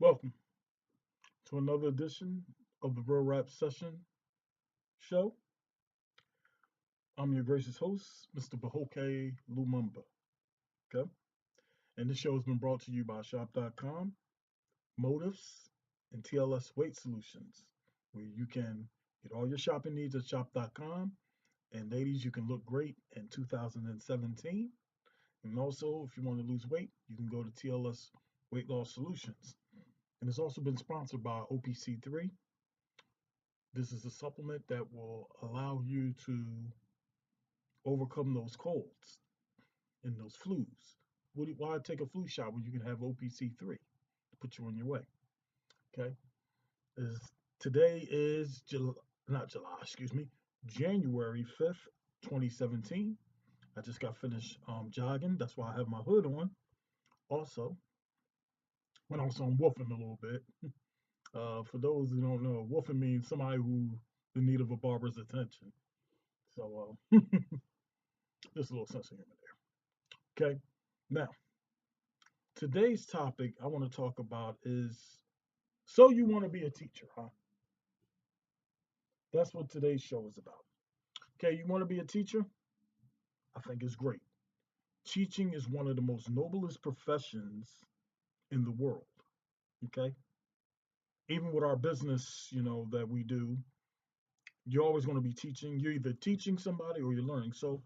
Welcome to another edition of the Real Rap Session Show. I'm your gracious host, Mr. Bahoke Lumumba. Okay, and this show has been brought to you by Shop.com, Motives, and TLS Weight Solutions, where you can get all your shopping needs at Shop.com. And ladies, you can look great in 2017. And also, if you want to lose weight, you can go to TLS Weight Loss Solutions. And it's also been sponsored by OPC3. This is a supplement that will allow you to overcome those colds and those flus. Why take a flu shot when you can have OPC3 to put you on your way? Okay. Is Today is not July, excuse me, January 5th, 2017. I just got finished jogging. That's why I have my hood on. Also, and also I'm woofing a little bit. For those who don't know, woofing means somebody who in need of a barber's attention. So just a little sense of humor there. Okay. Now, today's topic I want to talk about is, so you want to be a teacher, huh? That's what today's show is about. Okay, you want to be a teacher? I think it's great. Teaching is one of the most noblest professions in the world. Okay, even with our business, that we do, you're always going to be teaching. You're either teaching somebody or you're learning. So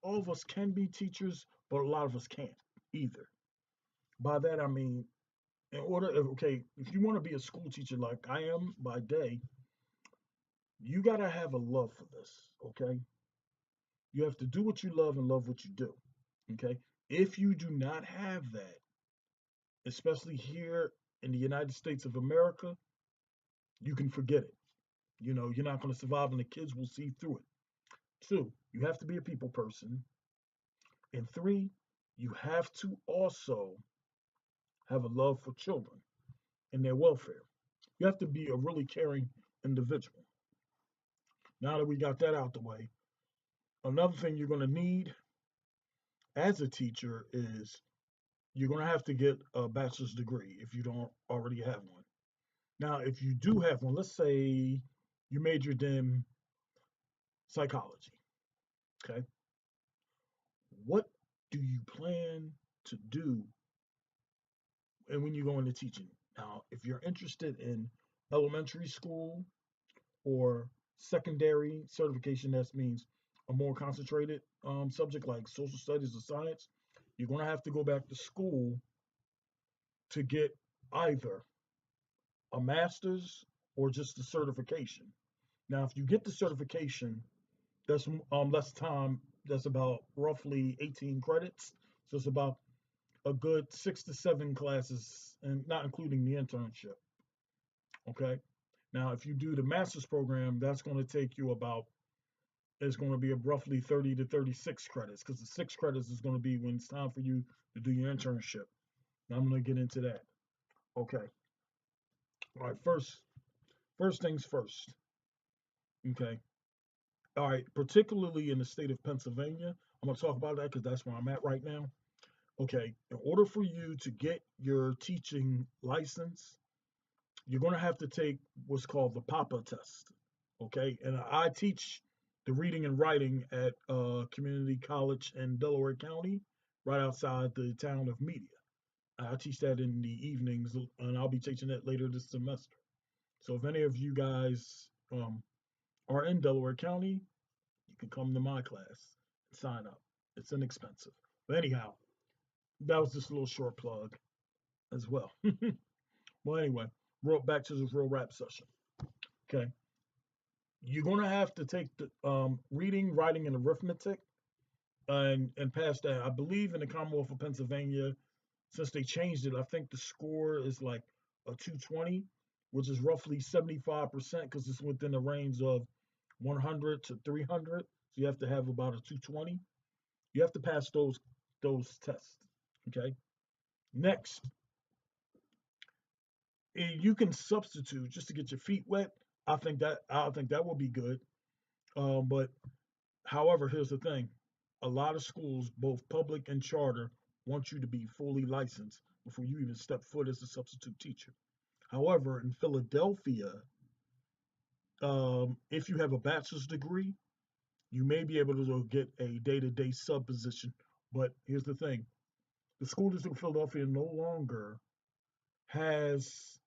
all of us can be teachers, but a lot of us can't either. By that I mean, okay, if you want to be a school teacher like I am by day, you got to have a love for this. Okay, you have to do what you love and love what you do. Okay, if you do not have that, especially here in the United States of America, you can forget it. You're not going to survive, and the kids will see through it. Two, you have to be a people person. And three, you have to also have a love for children and their welfare. You have to be a really caring individual. Now that we got that out the way, another thing you're going to need as a teacher is you're going to have to get a bachelor's degree if you don't already have one. Now, if you do have one, let's say you majored in psychology, okay? What do you plan to do and when you go into teaching? Now, if you're interested in elementary school or secondary certification, that means a more concentrated subject like social studies or science, you're going to have to go back to school to get either a master's or just the certification. Now, if you get the certification, that's less time. That's about roughly 18 credits. So it's about a good 6 to 7 classes, and not including the internship. Okay. Now, if you do the master's program, that's going to take you about, it's going to be roughly 30 to 36 credits because the 6 credits is going to be when it's time for you to do your internship. Now, I'm going to get into that. Okay. All right. First things first. Okay. All right. Particularly in the state of Pennsylvania, I'm going to talk about that because that's where I'm at right now. Okay. In order for you to get your teaching license, you're going to have to take what's called the PAPA test. Okay. And I teach the reading and writing at a community college in Delaware County, right outside the town of Media. I teach that in the evenings, and I'll be teaching that later this semester. So if any of you guys are in Delaware County, you can come to my class and sign up. It's inexpensive. But anyhow, that was just a little short plug as well. Well, anyway, back to this real rap session. Okay, you're gonna have to take the reading, writing, and arithmetic, and pass that. I believe in the Commonwealth of Pennsylvania, since they changed it, I think the score is like a 220, which is roughly 75% because it's within the range of 100 to 300. So you have to have about a 220. You have to pass those tests. Okay. Next, you can substitute just to get your feet wet. I think that will be good. But however, here's the thing: a lot of schools, both public and charter, want you to be fully licensed before you even step foot as a substitute teacher. However, in Philadelphia, if you have a bachelor's degree, you may be able to get a day-to-day sub position. But here's the thing: the school district of Philadelphia no longer has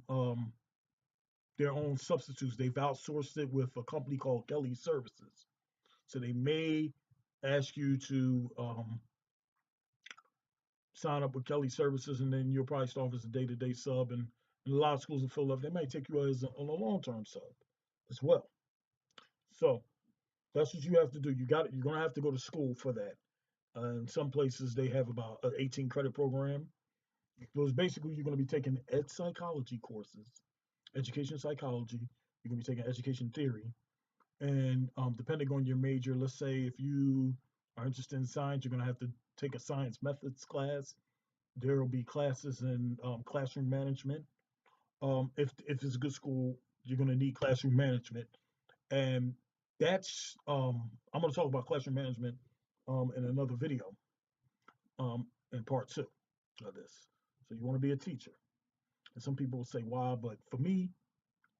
um, their own substitutes. They've outsourced it with a company called Kelly Services. So they may ask you to sign up with Kelly Services, and then you'll probably start off as a day-to-day sub. And in a lot of schools in Philadelphia, they might take you as on a long-term sub as well. So that's what you have to do. You're gonna have to go to school for that. In some places, they have about an 18 credit program. So it's basically you're going to be taking ed psychology courses, education psychology. You're going to be taking education theory, and depending on your major, let's say if you are interested in science, you're going to have to take a science methods class. There will be classes in classroom management. If it's a good school, you're going to need classroom management, and that's I'm going to talk about classroom management in another video in part two of this. So you want to be a teacher, and some people will say why, but for me,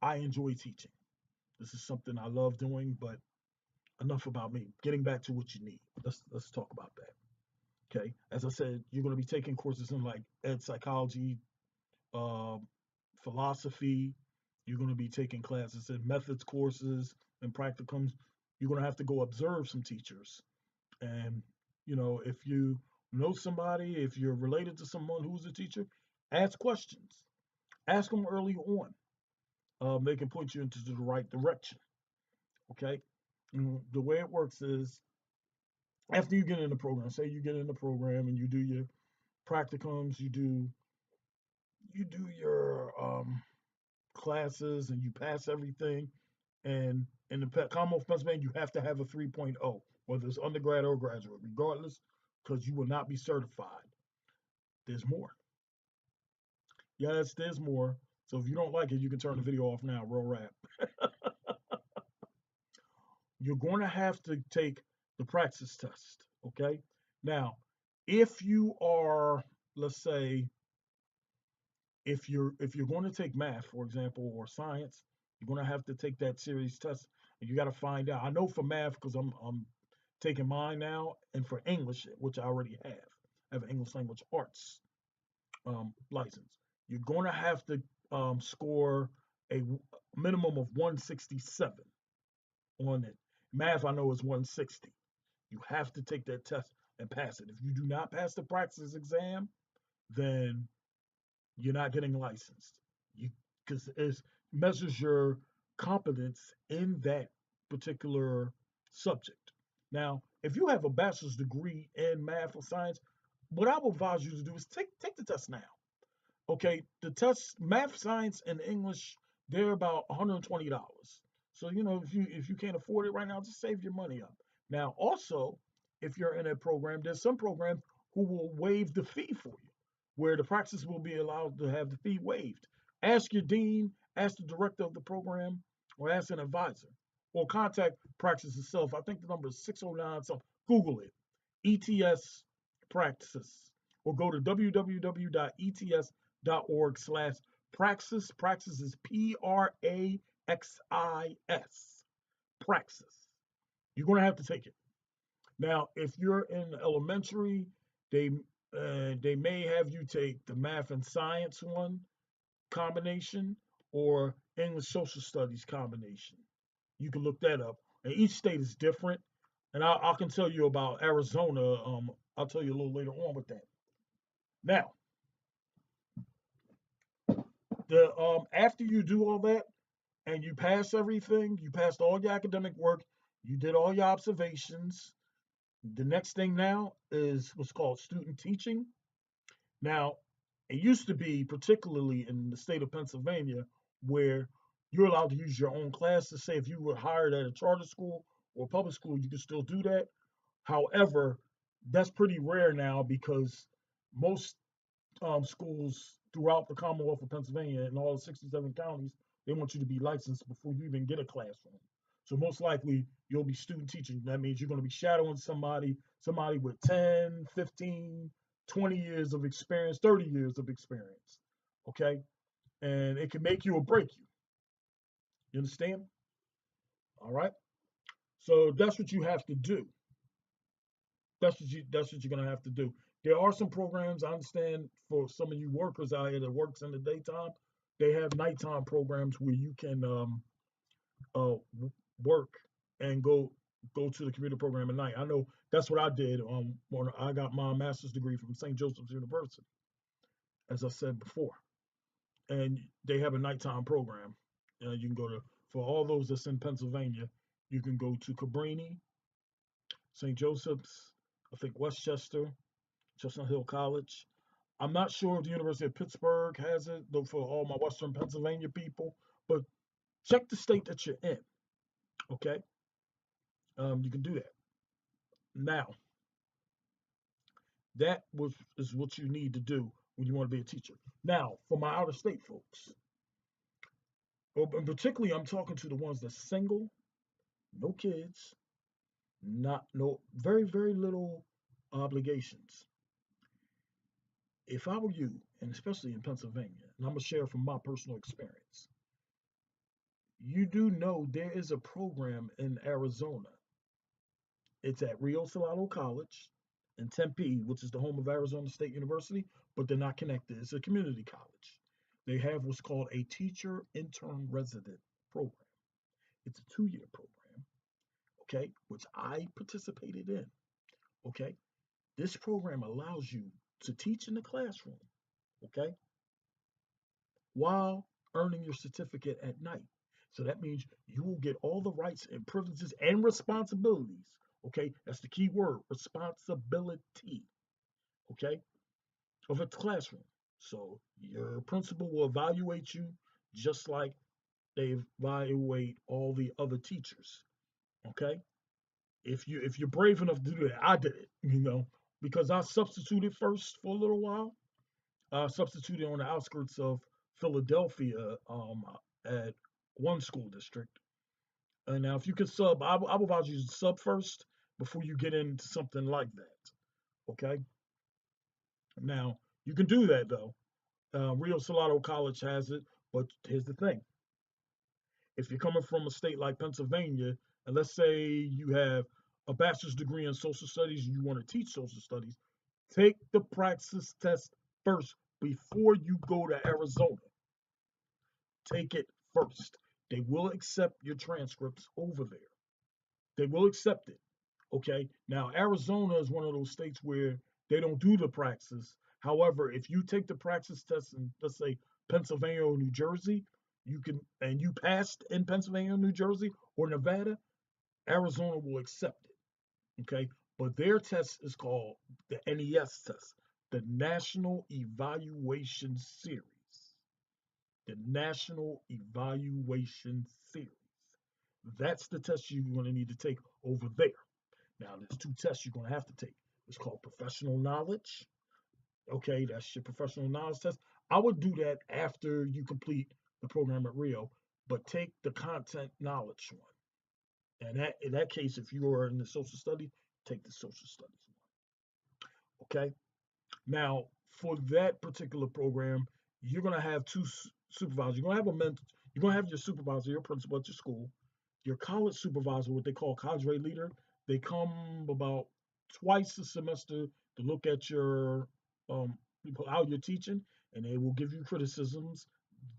I enjoy teaching. This is something I love doing. But enough about me. Getting back to what you need. Let's talk about that. Okay, as I said, you're going to be taking courses in like ed psychology, uh, philosophy. You're going to be taking classes in methods courses and practicums. You're going to have to go observe some teachers. And, if you know somebody, if you're related to someone who's a teacher, ask questions. Ask them early on. They can point you into the right direction. Okay. And the way it works is after you get in the program, say you get in the program and you do your practicums, you do your classes and you pass everything. And in the Commonwealth of Pennsylvania, you have to have a 3.0, whether it's undergrad or graduate, regardless, because you will not be certified. There's more. Yes, there's more. So if you don't like it, you can turn the video off now. Roll rap. You're going to have to take the praxis test. Okay. Now, if you are, let's say, if you're going to take math, for example, or science, you're going to have to take that series test, and you got to find out. I know for math because I'm taking mine now, and for English, which I already have, I have an English language arts license. You're going to have to score a minimum of 167 on it. Math, I know, is 160. You have to take that test and pass it. If you do not pass the praxis exam, then you're not getting licensed. You because it measures your competence in that particular subject. Now, if you have a bachelor's degree in math or science, what I would advise you to do is take the test now. Okay, the tests, math, science, and English, they're about $120. So if you can't afford it right now, just save your money up. Now, also, if you're in a program, there's some programs who will waive the fee for you, where the practice will be allowed to have the fee waived. Ask your dean, ask the director of the program, or ask an advisor, or contact Praxis itself. I think the number is 609. So Google it, ETS Practices, or go to www.ets .org/praxis. Praxis is Praxis. Praxis. You're going to have to take it. Now, if you're in elementary, they they may have you take the math and science one combination or English social studies combination. You can look that up. And each state is different. And I can tell you about Arizona. I'll tell you a little later on with that. Now, the after you do all that, and you pass everything, you passed all your academic work, you did all your observations. The next thing now is what's called student teaching. Now, it used to be, particularly in the state of Pennsylvania, where you're allowed to use your own classes. Say if you were hired at a charter school or public school, you can still do that. However, that's pretty rare now because most schools throughout the Commonwealth of Pennsylvania and all the 67 counties, they want you to be licensed before you even get a classroom. So most likely you'll be student teaching. That means you're going to be shadowing somebody with 10, 15, 20 years of experience, 30 years of experience. Okay. and it can make you or break you. You understand? All right. So that's what you have to do. That's what you're gonna have to do. There are some programs I understand for some of you workers out here that works in the daytime. They have nighttime programs where you can work and go to the computer program at night. I know that's what I did when I got my master's degree from St. Joseph's University, as I said before. And they have a nighttime program. You can go to for all those that's in Pennsylvania. You can go to Cabrini, St. Joseph's, I think Westchester, Chestnut Hill College. I'm not sure if the University of Pittsburgh has it, though, for all my Western Pennsylvania people. But check the state that you're in. Okay, you can do that. Now, that is what you need to do when you want to be a teacher. Now, for my out of state folks, well, and particularly I'm talking to the ones that's single, no kids, not no very very little obligations. If I were you, and especially in Pennsylvania, and I'm gonna share from my personal experience, you do know there is a program in Arizona. It's at Rio Salado College in Tempe, which is the home of Arizona State University, but they're not connected. It's a community college. They have what's called a teacher intern resident program. It's a 2 year program, okay, which I participated in, okay. This program allows you to teach in the classroom, okay, while earning your certificate at night. So that means you will get all the rights and privileges and responsibilities. Okay, that's the key word, responsibility. Okay, of a classroom. So your principal will evaluate you just like they evaluate all the other teachers. Okay, if you're brave enough to do that, I did it. Because I substituted first for a little while. I substituted on the outskirts of Philadelphia at one school district. And now, if you could sub, I would advise you to sub first before you get into something like that. Okay. Now, you can do that though. Rio Salado College has it, but here's the thing: if you're coming from a state like Pennsylvania, and let's say you have a bachelor's degree in social studies and you want to teach social studies, take the praxis test first before you go to Arizona. Take it first. They will accept your transcripts over there. They will accept it. Okay. Now, Arizona is one of those states where they don't do the praxis. However, if you take the praxis test in, let's say, Pennsylvania or New Jersey, you can, and you passed in Pennsylvania, New Jersey, or Nevada, Arizona will accept it. Okay. But their test is called the NES test, the National Evaluation Series. The National Evaluation Series. That's the test you're going to need to take over there. Now, there's two tests you're going to have to take. It's called professional knowledge. Okay, that's your professional knowledge test. I would do that after you complete the program at Rio, but take the content knowledge one. And that in that case, if you are in the social studies, take the social studies one. Okay. Now, for that particular program, you're going to have two supervisors. You're going to have a mentor. You're going to have your supervisor, your principal at your school, your college supervisor, what they call cadre leader. They come about twice a semester to look at your how you're teaching, and they will give you criticisms,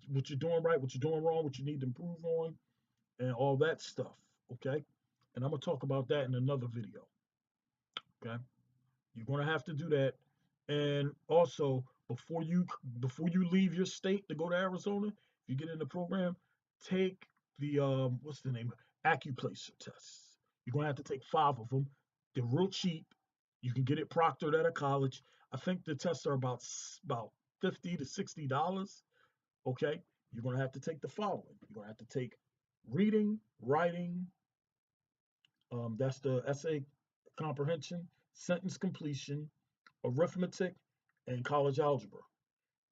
what you're doing right, what you're doing wrong, what you need to improve on, and all that stuff. Okay, and I'm gonna talk about that in another video. Okay, you're gonna have to do that, and also before you leave your state to go to Arizona, if you get in the program, take the what's the name, acuplacer tests. You're gonna have to take 5 of them. They're real cheap. You can get it proctored at a college. I think the tests are about $50 to $60. Okay, you're gonna have to take the following. You're gonna have to take reading, writing. That's the essay comprehension, sentence completion, arithmetic, and college algebra.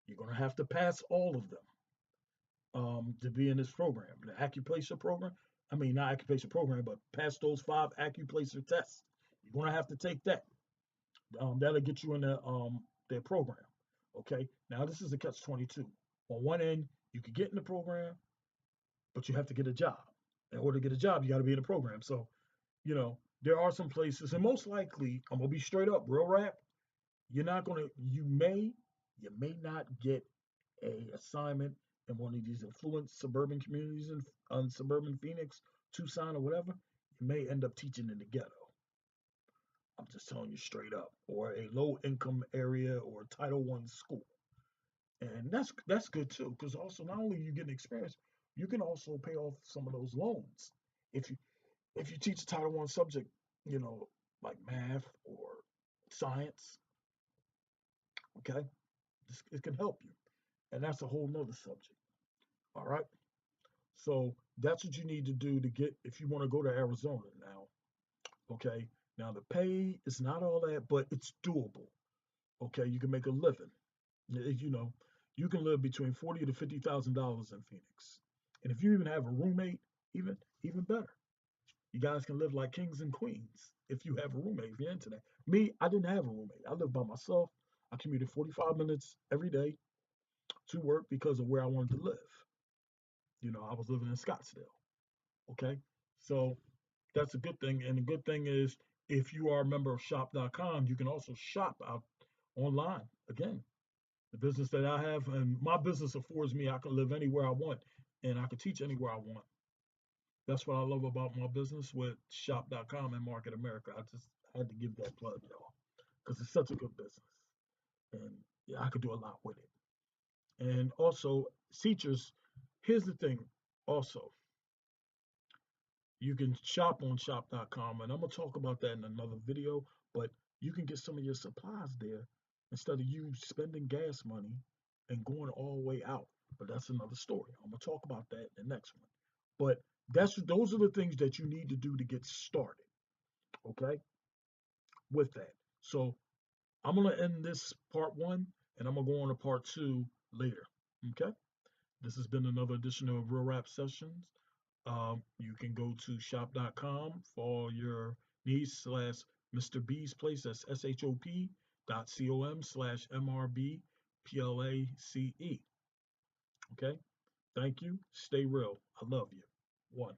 You're going to have to pass all of them to be in this program. The acuplacer program, I mean, not acuplacer program, but pass those 5 acuplacer tests. You're going to have to take that. That'll get you in their program. Okay. Now, this is a catch 22. On one end, you could get in the program, but you have to get a job. In order to get a job, you got to be in the program. So, there are some places, and most likely, I'm gonna be straight up, real rap. You may not get a assignment in one of these affluent suburban communities in suburban Phoenix, Tucson, or whatever. You may end up teaching in the ghetto. I'm just telling you straight up, or a low income area or Title One school, and that's good too, because also not only you getting experience, you can also pay off some of those loans if you teach a Title One subject, you know, like math or science. Okay, it can help you, and that's a whole nother subject. All right, so that's what you need to do to get if you want to go to Arizona now. Okay, now the pay is not all that, but it's doable. Okay, you can make a living. You know, you can live between $40,000 to $50,000 in Phoenix, and if you even have a roommate, even better. You guys can live like kings and queens if you have a roommate. If you're into that. Me, I didn't have a roommate. I lived by myself. I commuted 45 minutes every day to work because of where I wanted to live. I was living in Scottsdale. Okay, so that's a good thing. And the good thing is, if you are a member of shop.com, you can also shop out online. Again, the business that I have and my business affords me, I can live anywhere I want and I can teach anywhere I want. That's what I love about my business with shop.com and Market America. I just had to give that plug, y'all, because it's such a good business. And yeah, I could do a lot with it. And also, teachers, here's the thing also, you can shop on shop.com, and I'm going to talk about that in another video, but you can get some of your supplies there instead of you spending gas money and going all the way out. But that's another story. I'm going to talk about that in the next one. But those are the things that you need to do to get started, okay, with that. So I'm going to end this part one, and I'm going to go on to part two later, okay? This has been another edition of Real Rap Sessions. You can go to shop.com for your needs slash Mr. B's place. That's shop.com/MRBPLACE. Okay. Thank you. Stay real. I love you. One.